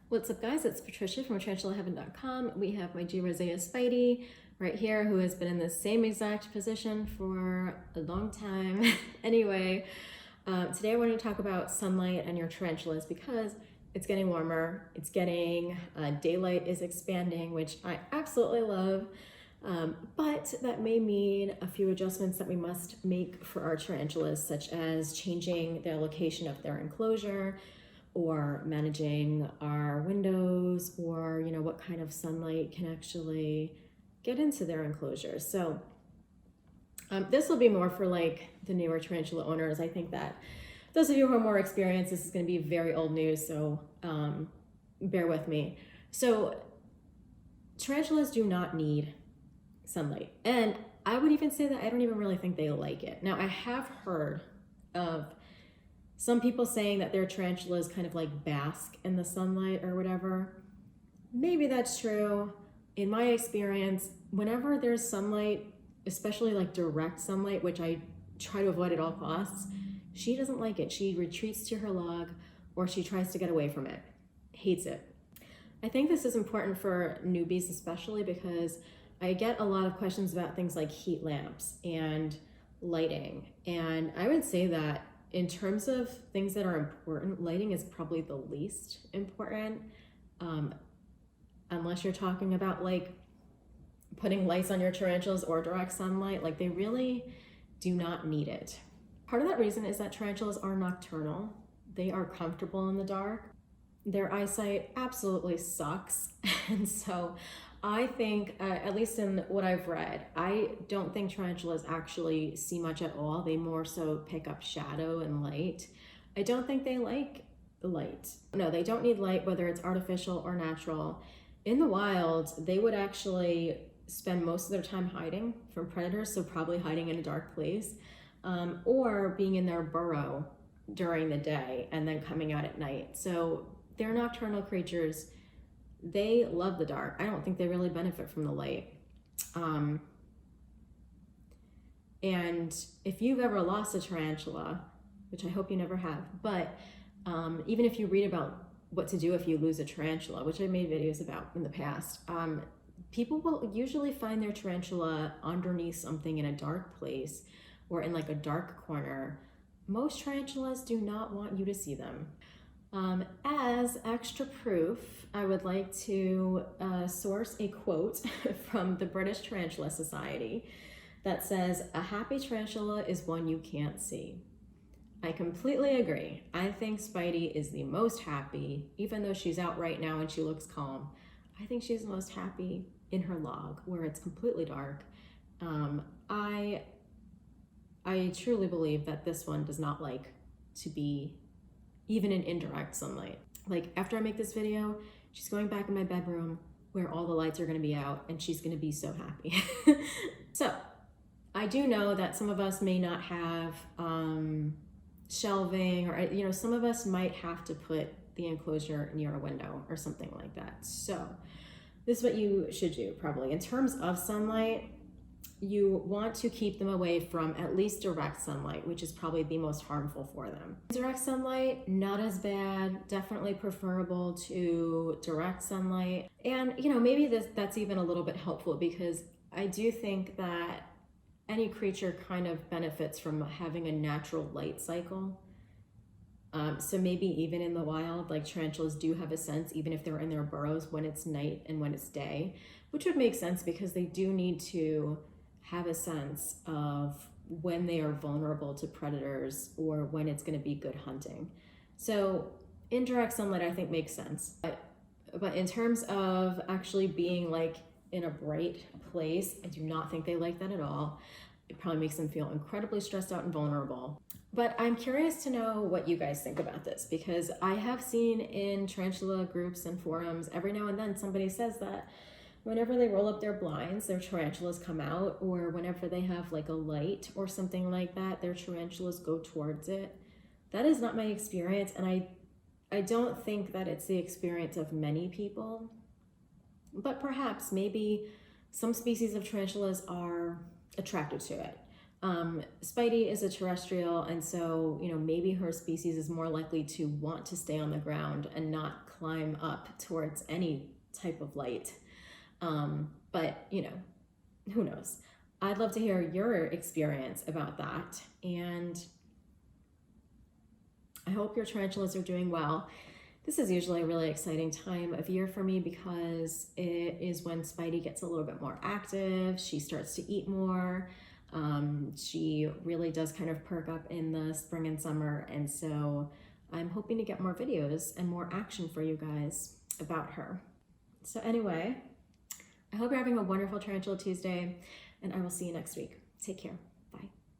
What's up, guys? It's Patricia from TarantulaHeaven.com. We have my G. rosea Spidey right here, who has been in the same exact position for a long time. Anyway, today I wanted to talk about sunlight and your tarantulas because it's getting warmer. It's getting, daylight is expanding, which I absolutely love. But that may mean a few adjustments that we must make for our tarantulas, such as changing the location of their enclosure, or managing our windows, or what kind of sunlight can actually get into their enclosures. So this will be more for like the newer tarantula owners. I think that those of you who are more experienced, this is going to be very old news, so bear with me. So tarantulas do not need sunlight, and I would even say that I don't even really think they like it. Now, I have heard of some people saying that their tarantulas kind of like bask in the sunlight or whatever. Maybe that's true. In my experience, whenever there's sunlight, especially like direct sunlight, which I try to avoid at all costs, she doesn't like it. She retreats to her log, or she tries to get away from it. Hates it. I think this is important for newbies especially, because I get a lot of questions about things like heat lamps and lighting. And I would say that in terms of things that are important, lighting is probably the least important, unless you're talking about like putting lights on your tarantulas or direct sunlight. Like, they really do not need it. Part of that reason is that tarantulas are nocturnal. They are comfortable in the dark. Their eyesight absolutely sucks. And so I think, at least in what I've read, I don't think tarantulas actually see much at all. They more so pick up shadow and light. I don't think they like the light. No, they don't need light, whether it's artificial or natural. In the wild, they would actually spend most of their time hiding from predators, so probably hiding in a dark place, or being in their burrow during the day and then coming out at night. So they're nocturnal creatures. They love the dark. I don't think they really benefit from the light. And if you've ever lost a tarantula, which I hope you never have, but even if you read about what to do if you lose a tarantula, which I made videos about in the past, people will usually find their tarantula underneath something in a dark place or in like a dark corner. Most tarantulas do not want you to see them. As extra proof, I would like to source a quote from the British Tarantula Society that says, "A happy tarantula is one you can't see." I completely agree. I think Spidey is the most happy, even though she's out right now and she looks calm. I think she's the most happy in her log, where it's completely dark. I truly believe that this one does not like to be even in indirect sunlight. Like, after I make this video, she's going back in my bedroom where all the lights are gonna be out, and she's gonna be so happy. So I do know that some of us may not have shelving, or some of us might have to put the enclosure near a window or something like that. So this is what you should do probably. In terms of sunlight, you want to keep them away from at least direct sunlight, which is probably the most harmful for them. Direct sunlight, not as bad, definitely preferable to direct sunlight. And maybe that's even a little bit helpful, because I do think that any creature kind of benefits from having a natural light cycle. So maybe even in the wild, like, tarantulas do have a sense, even if they're in their burrows, when it's night and when it's day, which would make sense because they do need to have a sense of when they are vulnerable to predators or when it's going to be good hunting. So indirect sunlight, I think, makes sense. But in terms of actually being like in a bright place, I do not think they like that at all. It probably makes them feel incredibly stressed out and vulnerable. But I'm curious to know what you guys think about this, because I have seen in tarantula groups and forums, every now and then somebody says that whenever they roll up their blinds, their tarantulas come out, or whenever they have like a light or something like that, their tarantulas go towards it. That is not my experience, and I don't think that it's the experience of many people, but perhaps maybe some species of tarantulas are attracted to it. Spidey is a terrestrial, and so maybe her species is more likely to want to stay on the ground and not climb up towards any type of light. But you know, who knows? I'd love to hear your experience about that. And I hope your tarantulas are doing well. This is usually a really exciting time of year for me because it is when Spidey gets a little bit more active. She starts to eat more. She really does kind of perk up in the spring and summer. And so I'm hoping to get more videos and more action for you guys about her. So anyway, I hope you're having a wonderful Tarantula Tuesday, and I will see you next week. Take care.